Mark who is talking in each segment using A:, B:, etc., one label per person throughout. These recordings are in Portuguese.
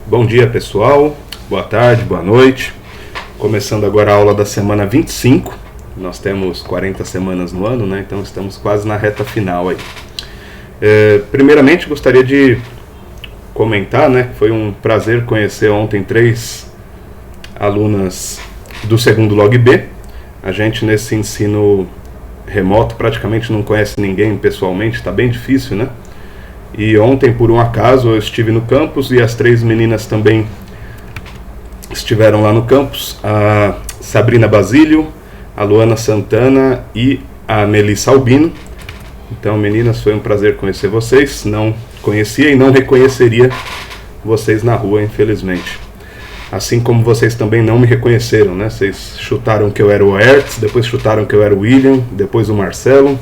A: Bom dia, pessoal, boa tarde, boa noite. Começando agora a aula da semana 25. Nós temos 40 semanas no ano, né? Então estamos quase na reta final aí. Primeiramente gostaria de comentar, né? Foi um prazer conhecer ontem 3 alunas do segundo Log B. A gente nesse ensino remoto praticamente não conhece ninguém pessoalmente, está bem difícil, né? E ontem, por um acaso, eu estive no campus e as 3 meninas também estiveram lá no campus. A Sabrina Basílio, a Luana Santana e a Melissa Albino. Então, meninas, foi um prazer conhecer vocês. Não conhecia e não reconheceria vocês na rua, infelizmente. Assim como vocês também não me reconheceram, né? Vocês chutaram que eu era o Hertz, depois chutaram que eu era o William, depois o Marcelo.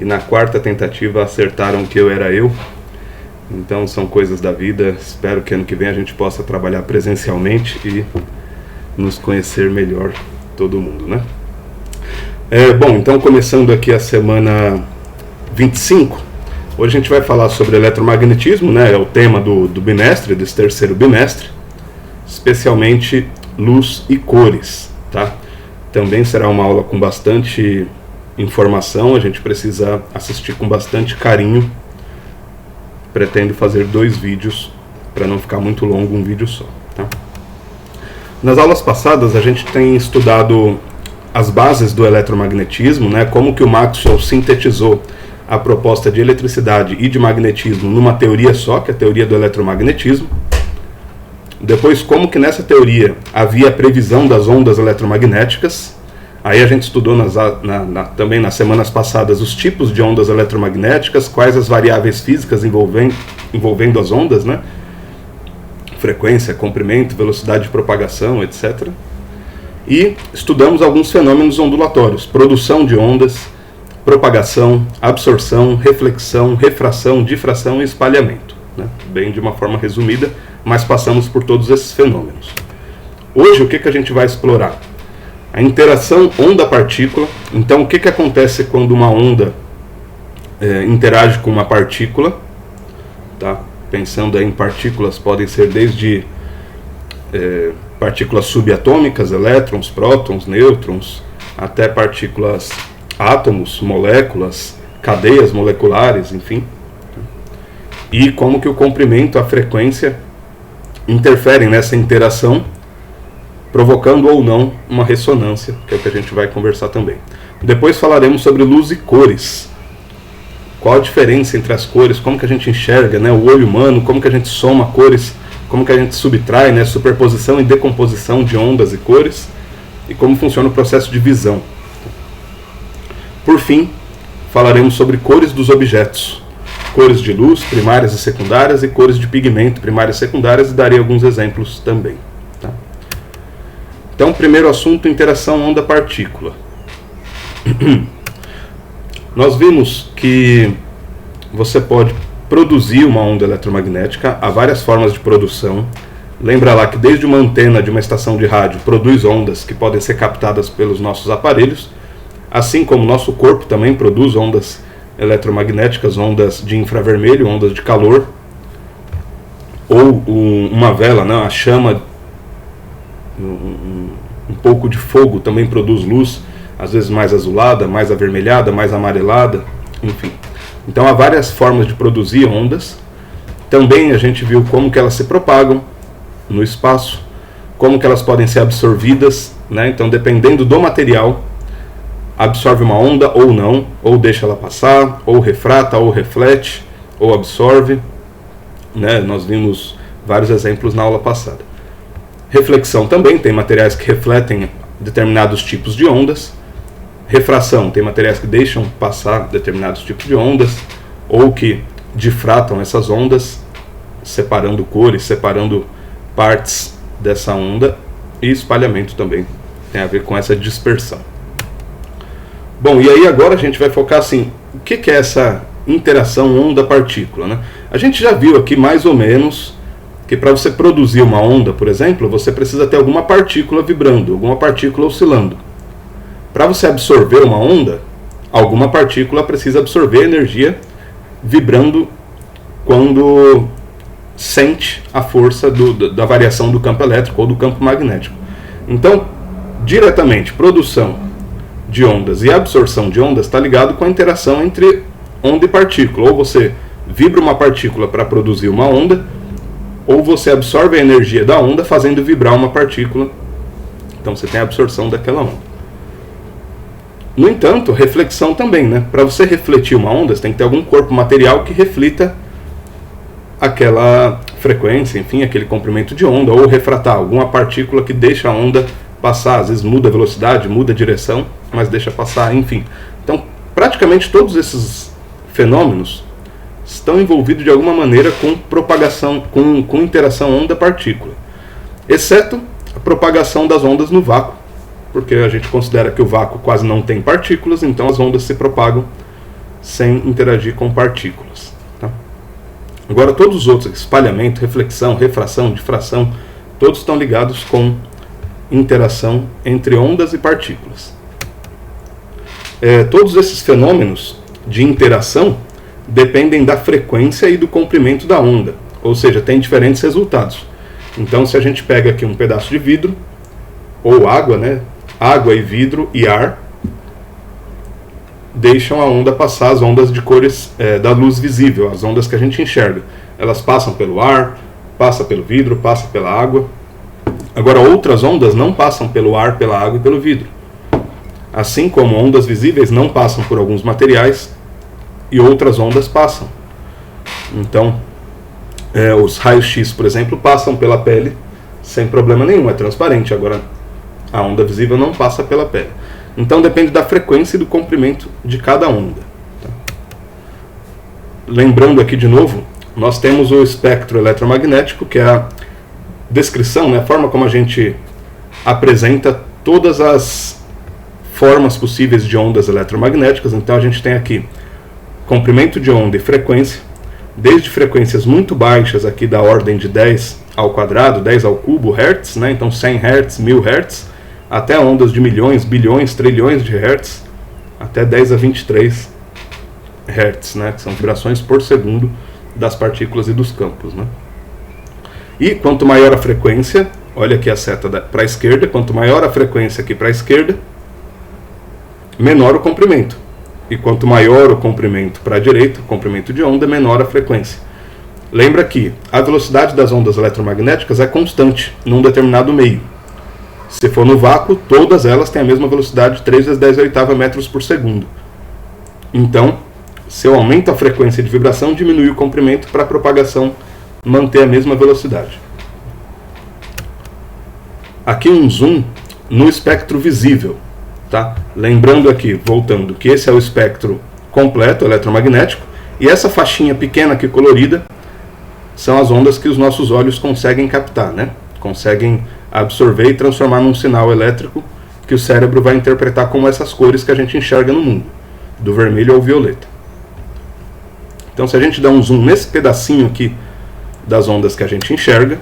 A: E na 4ª tentativa acertaram que eu era eu. Então são coisas da vida. Espero que ano que vem a gente possa trabalhar presencialmente e nos conhecer melhor, todo mundo, né? Bom, então começando aqui a semana 25. Hoje a gente vai falar sobre eletromagnetismo, né? É o tema do bimestre, desse terceiro bimestre. Especialmente luz e cores, tá? Também será uma aula com bastante informação, a gente precisa assistir com bastante carinho. Pretendo fazer 2 vídeos para não ficar muito longo um vídeo só, tá? Nas aulas passadas a gente tem estudado as bases do eletromagnetismo, né? Como que o Maxwell sintetizou a proposta de eletricidade e de magnetismo numa teoria só, que é a teoria do eletromagnetismo. Depois, como que nessa teoria havia a previsão das ondas eletromagnéticas. Aí a gente estudou também nas semanas passadas os tipos de ondas eletromagnéticas, quais as variáveis físicas envolvendo as ondas, né? Frequência, comprimento, velocidade de propagação, etc. E estudamos alguns fenômenos ondulatórios, produção de ondas, propagação, absorção, reflexão, refração, difração e espalhamento, né? Bem de uma forma resumida, mas passamos por todos esses fenômenos. Hoje o que a gente vai explorar? A interação onda-partícula. Então, o que acontece quando uma onda interage com uma partícula? Tá? Pensando aí em partículas, podem ser desde partículas subatômicas, elétrons, prótons, nêutrons, até partículas, átomos, moléculas, cadeias moleculares, enfim. E como que o comprimento, a frequência, interferem nessa interação, provocando ou não uma ressonância, que é o que a gente vai conversar também. Depois falaremos sobre luz e cores. Qual a diferença entre as cores, como que a gente enxerga, né, o olho humano, como que a gente soma cores, como que a gente subtrai, né, superposição e decomposição de ondas e cores, e como funciona o processo de visão. Por fim, falaremos sobre cores dos objetos, cores de luz, primárias e secundárias, e cores de pigmento, primárias e secundárias, e darei alguns exemplos também. Então, primeiro assunto, interação onda-partícula. Nós vimos que você pode produzir uma onda eletromagnética, há várias formas de produção. Lembra lá que desde uma antena de uma estação de rádio produz ondas que podem ser captadas pelos nossos aparelhos, assim como o nosso corpo também produz ondas eletromagnéticas, ondas de infravermelho, ondas de calor, ou uma vela, né, a chama, um pouco de fogo também produz luz, às vezes mais azulada, mais avermelhada, mais amarelada, enfim. Então há várias formas de produzir ondas. Também a gente viu como que elas se propagam no espaço, como que elas podem ser absorvidas, né? Então, dependendo do material, absorve uma onda ou não, ou deixa ela passar, ou refrata, ou reflete, ou absorve, né? Nós vimos vários exemplos na aula passada. Reflexão também, tem materiais que refletem determinados tipos de ondas. Refração, tem materiais que deixam passar determinados tipos de ondas, ou que difratam essas ondas, separando cores, separando partes dessa onda. E espalhamento também tem a ver com essa dispersão. Bom, e aí agora a gente vai focar assim, o que é essa interação onda-partícula, né? A gente já viu aqui mais ou menos que para você produzir uma onda, por exemplo, você precisa ter alguma partícula vibrando, alguma partícula oscilando. Para você absorver uma onda, alguma partícula precisa absorver energia vibrando quando sente a força da variação do campo elétrico ou do campo magnético. Então, diretamente, produção de ondas e absorção de ondas está ligado com a interação entre onda e partícula. Ou você vibra uma partícula para produzir uma onda, ou você absorve a energia da onda fazendo vibrar uma partícula. Então você tem a absorção daquela onda. No entanto, reflexão também, né? Para você refletir uma onda, você tem que ter algum corpo material que reflita aquela frequência, enfim, aquele comprimento de onda, ou refratar alguma partícula que deixa a onda passar, às vezes muda a velocidade, muda a direção, mas deixa passar, enfim. Então, praticamente todos esses fenômenos estão envolvidos de alguma maneira com propagação, com interação onda-partícula, exceto a propagação das ondas no vácuo, porque a gente considera que o vácuo quase não tem partículas, então as ondas se propagam sem interagir com partículas. Tá? Agora, todos os outros, espalhamento, reflexão, refração, difração, todos estão ligados com interação entre ondas e partículas. Todos esses fenômenos de interação dependem da frequência e do comprimento da onda, ou seja, tem diferentes resultados. Então, se a gente pega aqui um pedaço de vidro, ou água, né? Água e vidro e ar deixam a onda passar, as ondas de cores da luz visível, as ondas que a gente enxerga. Elas passam pelo ar, passam pelo vidro, passam pela água. Agora, outras ondas não passam pelo ar, pela água e pelo vidro. Assim como ondas visíveis não passam por alguns materiais e outras ondas passam. Então, os raios-x, por exemplo, passam pela pele sem problema nenhum, é transparente. Agora, a onda visível não passa pela pele. Então, depende da frequência e do comprimento de cada onda. Tá? Lembrando aqui de novo, nós temos o espectro eletromagnético, que é a descrição, né, a forma como a gente apresenta todas as formas possíveis de ondas eletromagnéticas. Então, a gente tem aqui comprimento de onda e frequência, desde frequências muito baixas, aqui da ordem de 10 ao quadrado, 10 ao cubo hertz, né? Então 100 hertz, 1000 hertz, até ondas de milhões, bilhões, trilhões de hertz, até 10 a 23 hertz, né? Que são vibrações por segundo das partículas e dos campos, né? E quanto maior a frequência, olha aqui a seta para a esquerda, quanto maior a frequência aqui para a esquerda, menor o comprimento. E quanto maior o comprimento para a direita, o comprimento de onda, menor a frequência. Lembra que a velocidade das ondas eletromagnéticas é constante num determinado meio. Se for no vácuo, todas elas têm a mesma velocidade, 3 vezes 10 a oitava metros por segundo. Então, se eu aumento a frequência de vibração, diminui o comprimento para a propagação manter a mesma velocidade. Aqui um zoom no espectro visível. Tá? Lembrando aqui, voltando, que esse é o espectro completo eletromagnético, e essa faixinha pequena aqui colorida são as ondas que os nossos olhos conseguem captar, né? Conseguem absorver e transformar num sinal elétrico que o cérebro vai interpretar como essas cores que a gente enxerga no mundo, do vermelho ao violeta. Então, se a gente dá um zoom nesse pedacinho aqui das ondas que a gente enxerga,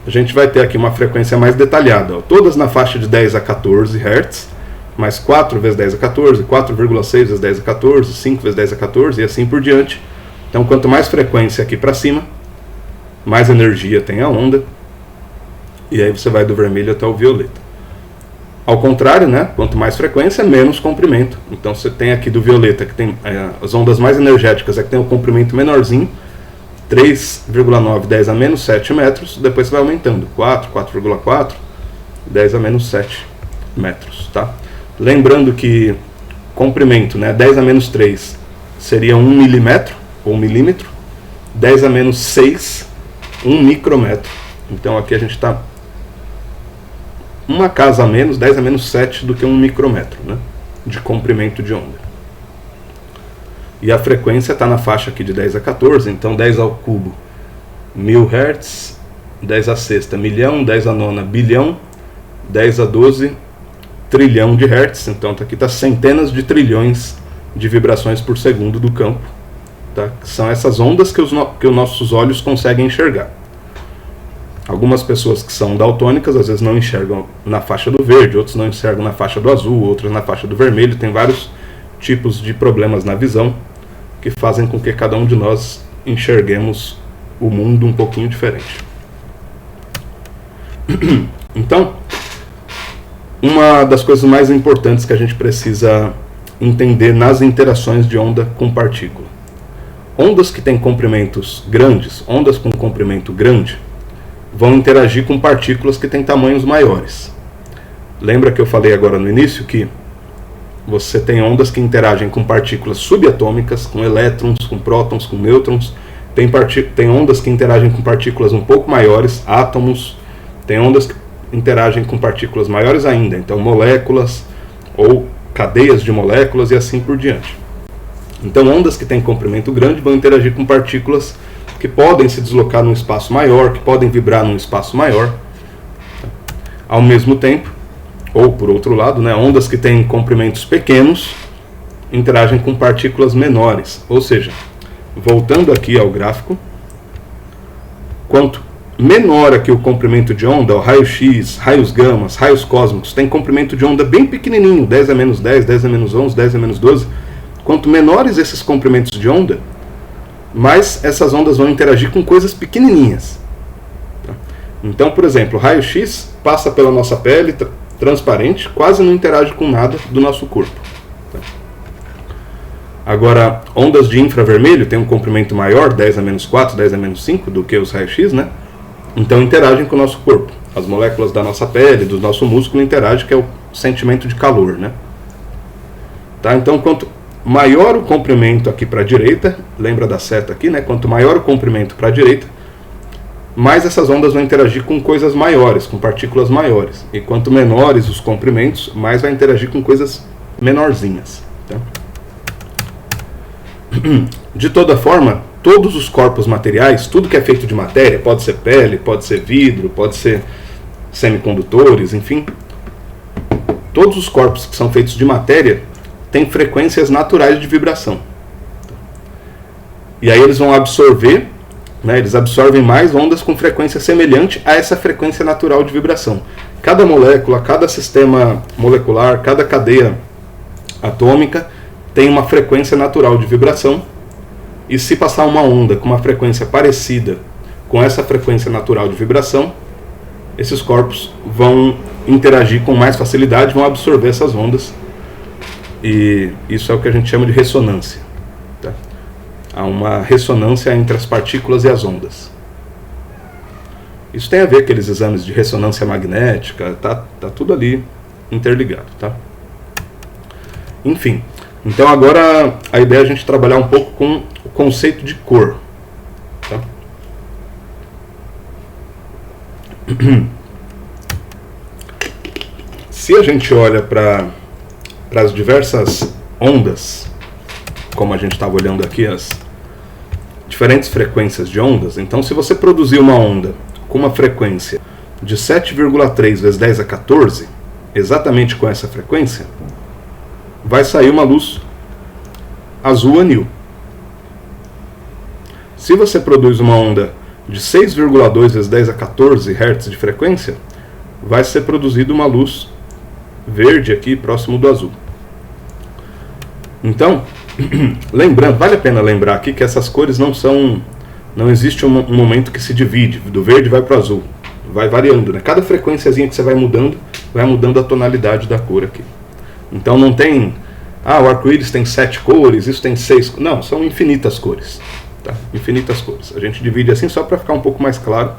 A: a gente vai ter aqui uma frequência mais detalhada, ó, todas na faixa de 10 a 14 Hz, mais 4 vezes 10 a 14, 4,6 vezes 10 a 14, 5 vezes 10 a 14 e assim por diante. Então, quanto mais frequência aqui para cima, mais energia tem a onda, e aí você vai do vermelho até o violeta. Ao contrário, né, quanto mais frequência, menos comprimento. Então, você tem aqui do violeta, que tem as ondas mais energéticas, é que tem o comprimento menorzinho, 3,9, 10 a menos 7 metros, depois você vai aumentando, 4, 4,4, 10 a menos 7 metros, tá? Lembrando que comprimento, né, 10 a menos 3 seria 1 milímetro, ou milímetro, 10 a menos 6, 1 micrômetro. Então aqui a gente está uma casa a menos, 10 a menos 7 do que 1 micrômetro, né, de comprimento de onda. E a frequência está na faixa aqui de 10 a 14, então 10 ao cubo, 1000 Hz, 10 a sexta, milhão, 10 a nona, bilhão, 10 a 12, trilhão de Hertz. Então aqui está centenas de trilhões de vibrações por segundo do campo. Tá? São essas ondas que os nossos olhos conseguem enxergar. Algumas pessoas que são daltônicas, às vezes não enxergam na faixa do verde, outros não enxergam na faixa do azul, outros na faixa do vermelho. Tem vários tipos de problemas na visão que fazem com que cada um de nós enxerguemos o mundo um pouquinho diferente. Então, uma das coisas mais importantes que a gente precisa entender nas interações de onda com partícula. Ondas que têm comprimentos grandes, ondas com comprimento grande, vão interagir com partículas que têm tamanhos maiores. Lembra que eu falei agora no início que você tem ondas que interagem com partículas subatômicas, com elétrons, com prótons, com nêutrons. Tem ondas que interagem com partículas um pouco maiores, átomos. Tem ondas que interagem com partículas maiores ainda, então moléculas ou cadeias de moléculas e assim por diante. Então ondas que têm comprimento grande vão interagir com partículas que podem se deslocar num espaço maior, que podem vibrar num espaço maior. Ao mesmo tempo, ou por outro lado, né, ondas que têm comprimentos pequenos interagem com partículas menores. Ou seja, voltando aqui ao gráfico, quanto menor aqui o comprimento de onda, o raio-x, raios gamas, raios cósmicos, tem comprimento de onda bem pequenininho, 10 a menos 10, 10 a menos 11, 10 a menos 12. Quanto menores esses comprimentos de onda, mais essas ondas vão interagir com coisas pequenininhas. Então, por exemplo, o raio-x passa pela nossa pele transparente, quase não interage com nada do nosso corpo. Agora, ondas de infravermelho têm um comprimento maior, 10 a menos 4, 10 a menos 5, do que os raios-x, né? Então interagem com o nosso corpo. As moléculas da nossa pele, do nosso músculo interagem, que é o sentimento de calor, né? Tá? Então, quanto maior o comprimento aqui para a direita, lembra da seta aqui, né? Quanto maior o comprimento para a direita, mais essas ondas vão interagir com coisas maiores, com partículas maiores. E quanto menores os comprimentos, mais vai interagir com coisas menorzinhas. Tá? De toda forma, todos os corpos materiais, tudo que é feito de matéria, pode ser pele, pode ser vidro, pode ser semicondutores, enfim, todos os corpos que são feitos de matéria têm frequências naturais de vibração. E aí eles vão absorver, né, eles absorvem mais ondas com frequência semelhante a essa frequência natural de vibração. Cada molécula, cada sistema molecular, cada cadeia atômica tem uma frequência natural de vibração. E se passar uma onda com uma frequência parecida com essa frequência natural de vibração, esses corpos vão interagir com mais facilidade, vão absorver essas ondas. E isso é o que a gente chama de ressonância. Tá? Há uma ressonância entre as partículas e as ondas. Isso tem a ver com aqueles exames de ressonância magnética, tá tudo ali interligado. Tá? Enfim, então agora a ideia é a gente trabalhar um pouco com o conceito de cor. Tá? Se a gente olha para as diversas ondas, como a gente estava olhando aqui, as diferentes frequências de ondas, então se você produzir uma onda com uma frequência de 7,3 vezes 10 a 14, exatamente com essa frequência, vai sair uma luz azul anil. Se você produz uma onda de 6,2 vezes 10 a 14 Hz de frequência, vai ser produzida uma luz verde aqui próximo do azul. Então, lembrando, vale a pena lembrar aqui que essas cores não existe um momento que se divide, do verde vai para o azul, vai variando, né? Cada frequênciazinha que você vai mudando a tonalidade da cor aqui. Então não tem, o arco-íris tem 7 cores, isso tem 6, não, são infinitas cores, tá? Infinitas cores. A gente divide assim só para ficar um pouco mais claro,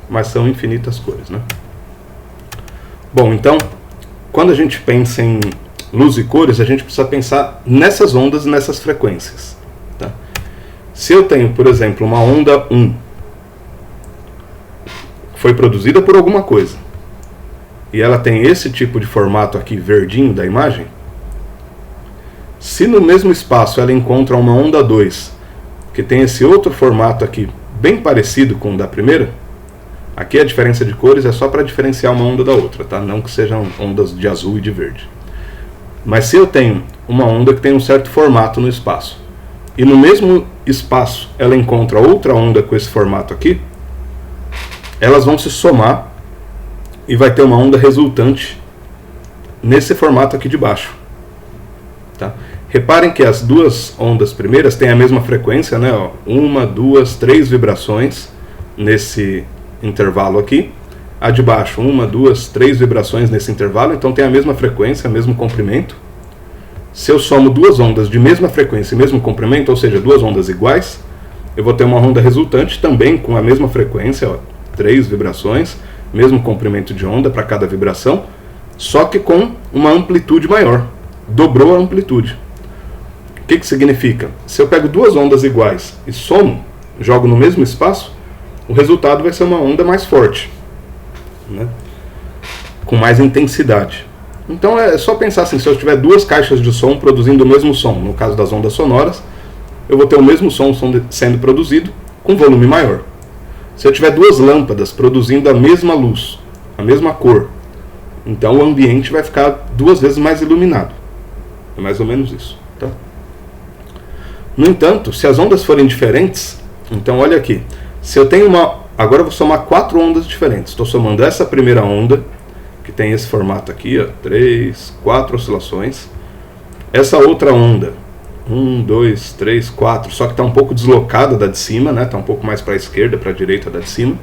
A: mas são infinitas cores, né? Bom, então, quando a gente pensa em luz e cores, a gente precisa pensar nessas ondas e nessas frequências. Tá? Se eu tenho, por exemplo, uma onda 1, foi produzida por alguma coisa, e ela tem esse tipo de formato aqui, verdinho da imagem, se no mesmo espaço ela encontra uma onda 2, que tem esse outro formato aqui, bem parecido com o da primeira, aqui a diferença de cores é só para diferenciar uma onda da outra, tá? Não que sejam ondas de azul e de verde. Mas se eu tenho uma onda que tem um certo formato no espaço, e no mesmo espaço ela encontra outra onda com esse formato aqui, elas vão se somar e vai ter uma onda resultante nesse formato aqui de baixo. Tá? Reparem que as duas ondas primeiras têm a mesma frequência, né? Ó, 1, 2, 3 vibrações nesse intervalo aqui. A de baixo, 1, 2, 3 vibrações nesse intervalo, então tem a mesma frequência, mesmo comprimento. Se eu somo duas ondas de mesma frequência e mesmo comprimento, ou seja, duas ondas iguais, eu vou ter uma onda resultante também com a mesma frequência, ó, 3 vibrações, mesmo comprimento de onda para cada vibração, só que com uma amplitude maior. Dobrou a amplitude. O que significa? Se eu pego duas ondas iguais e somo, jogo no mesmo espaço, o resultado vai ser uma onda mais forte, né? Com mais intensidade. Então é só pensar assim, se eu tiver duas caixas de som produzindo o mesmo som, no caso das ondas sonoras, eu vou ter o mesmo som sendo produzido com volume maior. Se eu tiver duas lâmpadas produzindo a mesma luz, a mesma cor, então o ambiente vai ficar 2 vezes mais iluminado. É mais ou menos isso, tá? No entanto, se as ondas forem diferentes, então olha aqui, se eu tenho agora eu vou somar 4 ondas diferentes. Estou somando essa primeira onda, que tem esse formato aqui, ó, 3, 4 oscilações. Essa outra onda, 1, 2, 3, 4, só que está um pouco deslocada da de cima, né? Está um pouco mais para a esquerda, para a direita da de cima.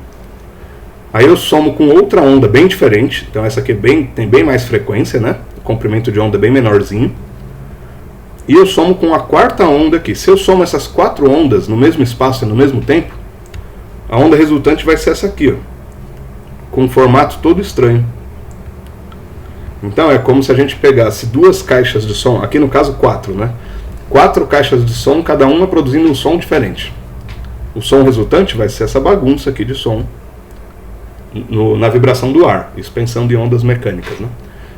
A: Aí eu somo com outra onda bem diferente, então essa aqui tem bem mais frequência, né? O comprimento de onda é bem menorzinho. E eu somo com a quarta onda aqui. Se eu somo essas 4 ondas no mesmo espaço e no mesmo tempo, a onda resultante vai ser essa aqui, ó, com um formato todo estranho. Então é como se a gente pegasse duas caixas de som, aqui no caso 4, né? 4 caixas de som, cada uma produzindo um som diferente. O som resultante vai ser essa bagunça aqui de som na vibração do ar, isso pensando em ondas mecânicas, né?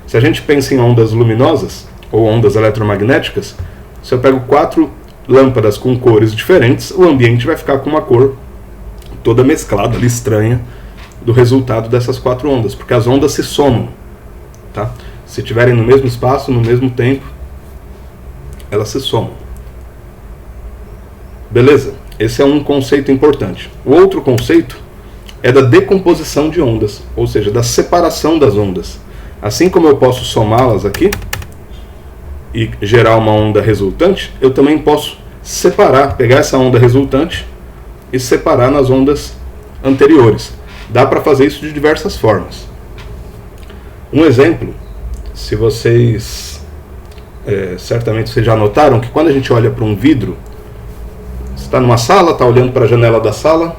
A: Se a gente pensa em ondas luminosas ou ondas eletromagnéticas, se eu pego 4 lâmpadas com cores diferentes, o ambiente vai ficar com uma cor toda mesclada, ali, estranha, do resultado dessas 4 ondas, porque as ondas se somam, tá? Se estiverem no mesmo espaço, no mesmo tempo, elas se somam. Beleza? Esse é um conceito importante. O outro conceito é da decomposição de ondas, ou seja, da separação das ondas. Assim como eu posso somá-las aqui e gerar uma onda resultante, eu também posso separar, pegar essa onda resultante e separar nas ondas anteriores. Dá para fazer isso de diversas formas. Um exemplo, se vocês certamente vocês já notaram que quando a gente olha para um vidro, você está numa sala, está olhando para a janela da sala,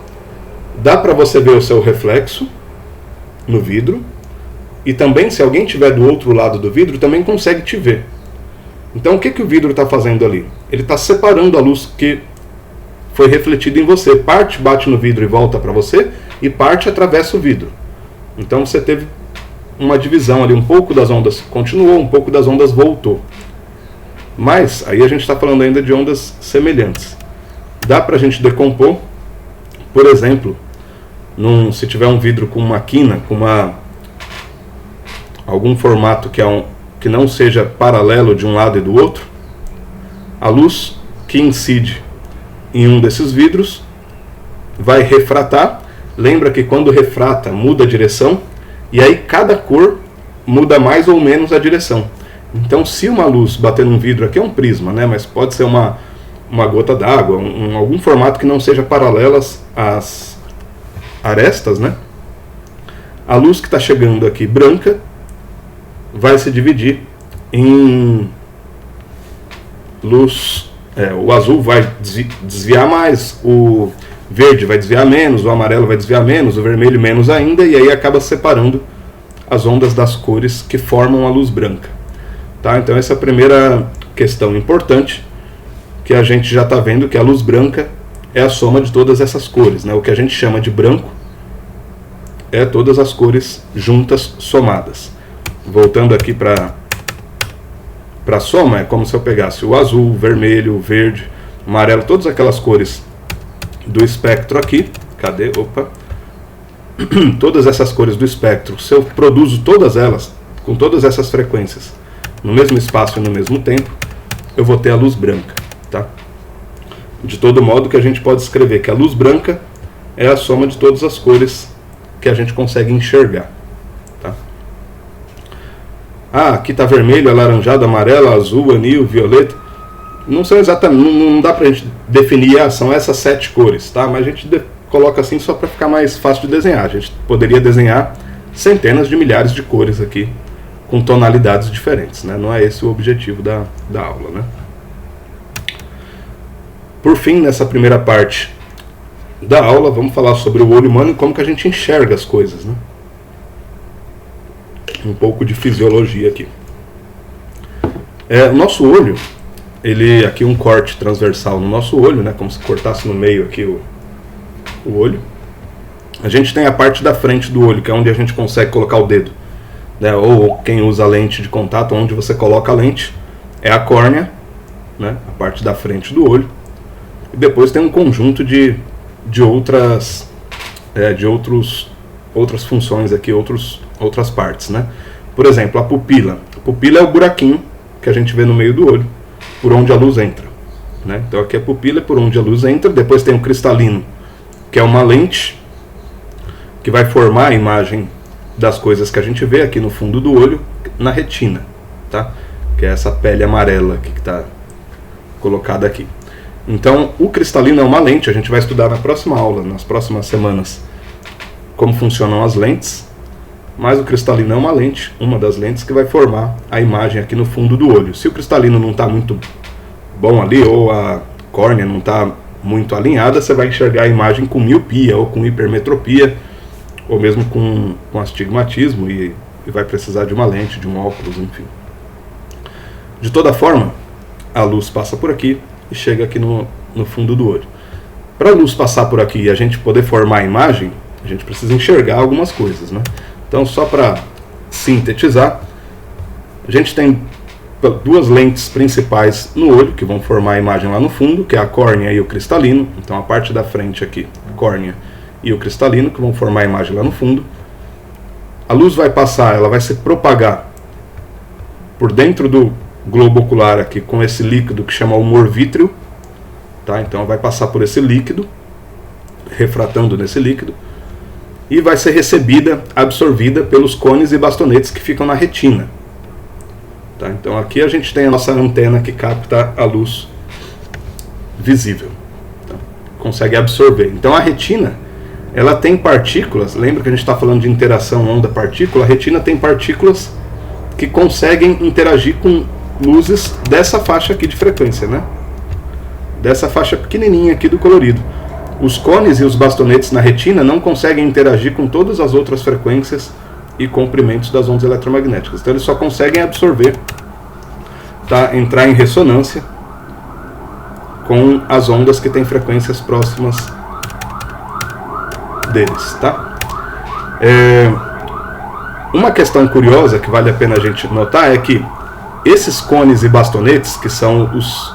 A: dá para você ver o seu reflexo no vidro, e também, se alguém estiver do outro lado do vidro, também consegue te ver. Então o que o vidro está fazendo ali? Ele está separando a luz que foi refletida em você. Parte bate no vidro e volta para você, e parte atravessa o vidro. Então você teve uma divisão ali, um pouco das ondas continuou, um pouco das ondas voltou. Mas aí a gente está falando ainda de ondas semelhantes. Dá para a gente decompor, por exemplo, se tiver um vidro com uma quina, com algum formato que não seja paralelo de um lado e do outro, a luz que incide em um desses vidros vai refratar. Lembra que quando refrata muda a direção, e aí cada cor muda mais ou menos a direção. Então, se uma luz bater num vidro, aqui é um prisma, né? Mas pode ser uma gota d'água, algum formato que não seja paralelo às arestas, né? A luz que está chegando aqui branca vai se dividir em luz, o azul vai desviar mais, o verde vai desviar menos, o amarelo vai desviar menos, o vermelho menos ainda, e aí acaba separando as ondas das cores que formam a luz branca. Tá? Então essa é a primeira questão importante, que a gente já está vendo que a luz branca é a soma de todas essas cores, né? O que a gente chama de branco é todas as cores juntas somadas. Voltando aqui para a soma, é como se eu pegasse o azul, o vermelho, o verde, o amarelo, todas aquelas cores do espectro aqui. Cadê? Opa! Todas essas cores do espectro, se eu produzo todas elas, com todas essas frequências, no mesmo espaço e no mesmo tempo, eu vou ter a luz branca. Tá? De todo modo que a gente pode escrever que a luz branca é a soma de todas as cores que a gente consegue enxergar. Tá? Aqui está vermelho, alaranjado, amarelo, azul, anil, violeta. Não são exatamente, não dá pra gente definir, são essas 7 cores, tá? Mas a gente coloca assim só para ficar mais fácil de desenhar. A gente poderia desenhar centenas de milhares de cores aqui, com tonalidades diferentes, né? Não é esse o objetivo da aula, né? Por fim, nessa primeira parte da aula, vamos falar sobre o olho humano e como que a gente enxerga as coisas, né? Um pouco de fisiologia aqui. O nosso olho, ele aqui um corte transversal no nosso olho, né? Como se cortasse no meio aqui o olho. A gente tem a parte da frente do olho, que é onde a gente consegue colocar o dedo, né? Ou quem usa lente de contato, onde você coloca a lente, é a córnea, né? A parte da frente do olho. E depois tem um conjunto de outras funções aqui, outras partes, né? Por exemplo, a pupila. A pupila é o buraquinho que a gente vê no meio do olho, por onde a luz entra, né? Então aqui a pupila é por onde a luz entra. Depois tem o cristalino, que é uma lente que vai formar a imagem das coisas que a gente vê aqui no fundo do olho, na retina, tá? Que é essa pele amarela aqui que está colocada aqui. Então, o cristalino é uma lente, a gente vai estudar na próxima aula, nas próximas semanas, como funcionam as lentes, mas o cristalino é uma lente, uma das lentes que vai formar a imagem aqui no fundo do olho. Se o cristalino não está muito bom ali, ou a córnea não está muito alinhada, você vai enxergar a imagem com miopia, ou com hipermetropia, ou mesmo com astigmatismo, e vai precisar de uma lente, de um óculos, enfim. De toda forma, a luz passa por aqui e chega aqui no fundo do olho. Para a luz passar por aqui e a gente poder formar a imagem, a gente precisa enxergar algumas coisas, né? Então, só para sintetizar, a gente tem duas lentes principais no olho, que vão formar a imagem lá no fundo, que é a córnea e o cristalino. Então, a parte da frente aqui, a córnea e o cristalino, que vão formar a imagem lá no fundo. A luz vai passar, ela vai se propagar por dentro do globo ocular aqui, com esse líquido que chama humor vítreo, tá? Então vai passar por esse líquido, refratando nesse líquido, e vai ser recebida, absorvida pelos cones e bastonetes que ficam na retina, tá? Então aqui a gente tem a nossa antena que capta a luz visível, tá? Consegue absorver. Então a retina, ela tem partículas, lembra que a gente está falando de interação onda-partícula? A retina tem partículas que conseguem interagir com luzes dessa faixa aqui de frequência, né? Dessa faixa pequenininha aqui do colorido. Os cones e os bastonetes na retina não conseguem interagir com todas as outras frequências e comprimentos das ondas eletromagnéticas. Então eles só conseguem absorver, tá? Entrar em ressonância com as ondas que têm frequências próximas deles, tá? Uma questão curiosa que vale a pena a gente notar é que esses cones e bastonetes, que são os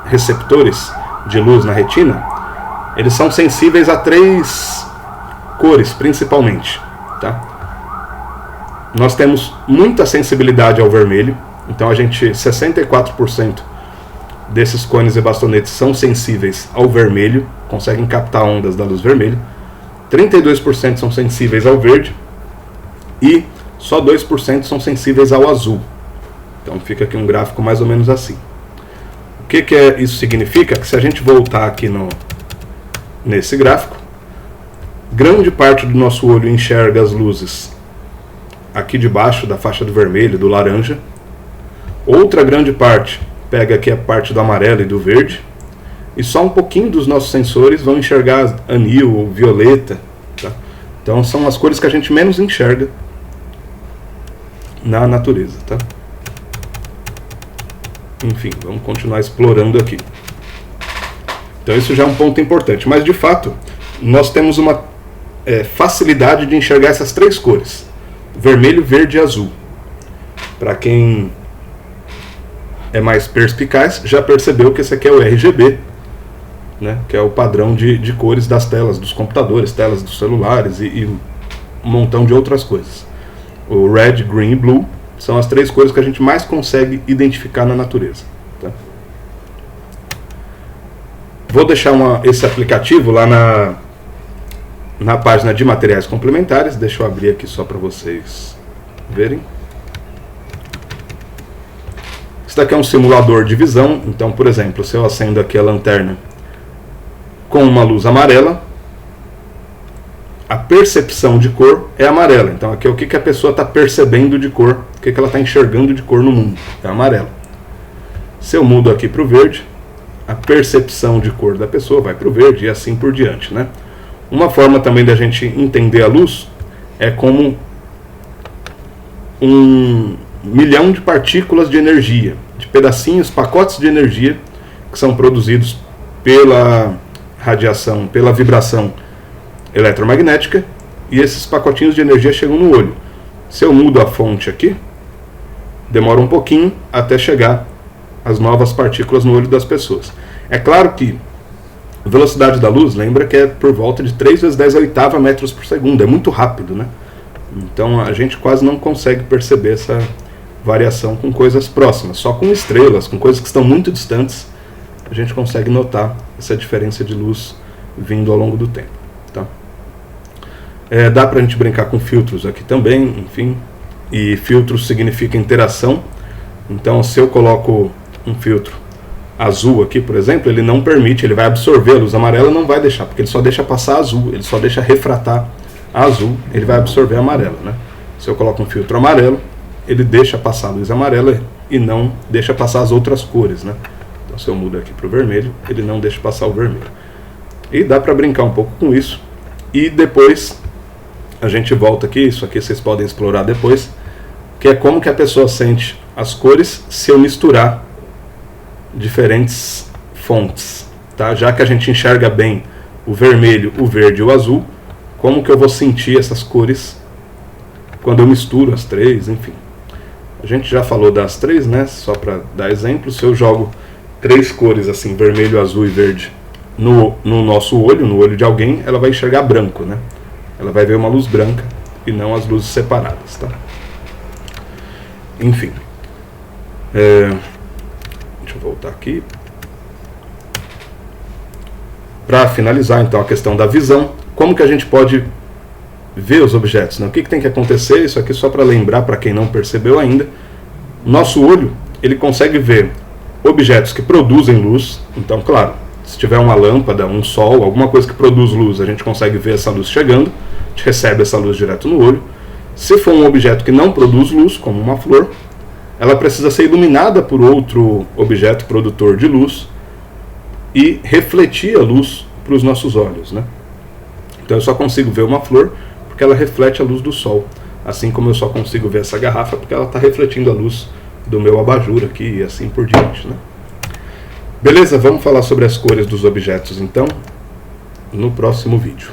A: receptores de luz na retina, eles são sensíveis a 3 cores, principalmente, tá? Nós temos muita sensibilidade ao vermelho, então 64% desses cones e bastonetes são sensíveis ao vermelho, conseguem captar ondas da luz vermelha. 32% são sensíveis ao verde e só 2% são sensíveis ao azul. Então fica aqui um gráfico mais ou menos assim. O que isso significa? Que se a gente voltar aqui nesse gráfico, grande parte do nosso olho enxerga as luzes aqui debaixo da faixa do vermelho, do laranja. Outra grande parte pega aqui a parte do amarelo e do verde. E só um pouquinho dos nossos sensores vão enxergar anil ou violeta, tá? Então são as cores que a gente menos enxerga na natureza, tá? Enfim, vamos continuar explorando aqui. Então isso já é um ponto importante. Mas de fato, nós temos uma facilidade de enxergar essas 3 cores: vermelho, verde e azul. Para quem é mais perspicaz, já percebeu que esse aqui é o RGB, né, que é o padrão de cores das telas dos computadores, telas dos celulares e um montão de outras coisas. O red, green e blue são as 3 cores que a gente mais consegue identificar na natureza, tá? Vou deixar esse aplicativo lá na página de materiais complementares. Deixa eu abrir aqui só para vocês verem. Isso daqui é um simulador de visão. Então, por exemplo, se eu acendo aqui a lanterna com uma luz amarela, a percepção de cor é amarela. Então aqui é o que a pessoa está percebendo de cor, o que ela está enxergando de cor no mundo, é amarelo. Se eu mudo aqui para o verde, a percepção de cor da pessoa vai para o verde e assim por diante, né? Uma forma também da gente entender a luz é como um milhão de partículas de energia, de pedacinhos, pacotes de energia que são produzidos pela radiação, pela vibração eletromagnética, e esses pacotinhos de energia chegam no olho. Se eu mudo a fonte aqui, demora um pouquinho até chegar as novas partículas no olho das pessoas. É claro que a velocidade da luz, lembra que é por volta de 3 vezes 10 a oitava metros por segundo, é muito rápido, né? Então a gente quase não consegue perceber essa variação com coisas próximas. Só com estrelas, com coisas que estão muito distantes, a gente consegue notar essa diferença de luz vindo ao longo do tempo. Tá? Dá pra gente brincar com filtros aqui também, enfim. E filtro significa interação. Então se eu coloco um filtro azul aqui, por exemplo, ele não permite, ele vai absorver a luz amarela, não vai deixar, porque ele só deixa passar azul, ele só deixa refratar a azul, ele vai absorver a amarela, né? Se eu coloco um filtro amarelo, ele deixa passar a luz amarela e não deixa passar as outras cores, né? Então se eu mudo aqui para o vermelho, ele não deixa passar o vermelho. E dá para brincar um pouco com isso. E depois a gente volta aqui, isso aqui vocês podem explorar depois, que é como que a pessoa sente as cores se eu misturar diferentes fontes, tá? Já que a gente enxerga bem o vermelho, o verde e o azul, como que eu vou sentir essas cores quando eu misturo as três, enfim. A gente já falou das três, né? Só para dar exemplo, se eu jogo 3 cores assim, vermelho, azul e verde, no nosso olho, no olho de alguém, ela vai enxergar branco, né? Ela vai ver uma luz branca e não as luzes separadas, tá? Enfim. Deixa eu voltar aqui. Para finalizar, então, a questão da visão, como que a gente pode ver os objetos, né? O que tem que acontecer? Isso aqui só para lembrar, para quem não percebeu ainda. Nosso olho, ele consegue ver objetos que produzem luz. Então, claro, se tiver uma lâmpada, um sol, alguma coisa que produz luz, a gente consegue ver essa luz chegando, a gente recebe essa luz direto no olho. Se for um objeto que não produz luz, como uma flor, ela precisa ser iluminada por outro objeto produtor de luz e refletir a luz para os nossos olhos, né? Então eu só consigo ver uma flor porque ela reflete a luz do sol, assim como eu só consigo ver essa garrafa porque ela está refletindo a luz do meu abajur aqui e assim por diante, né? Beleza? Vamos falar sobre as cores dos objetos então no próximo vídeo.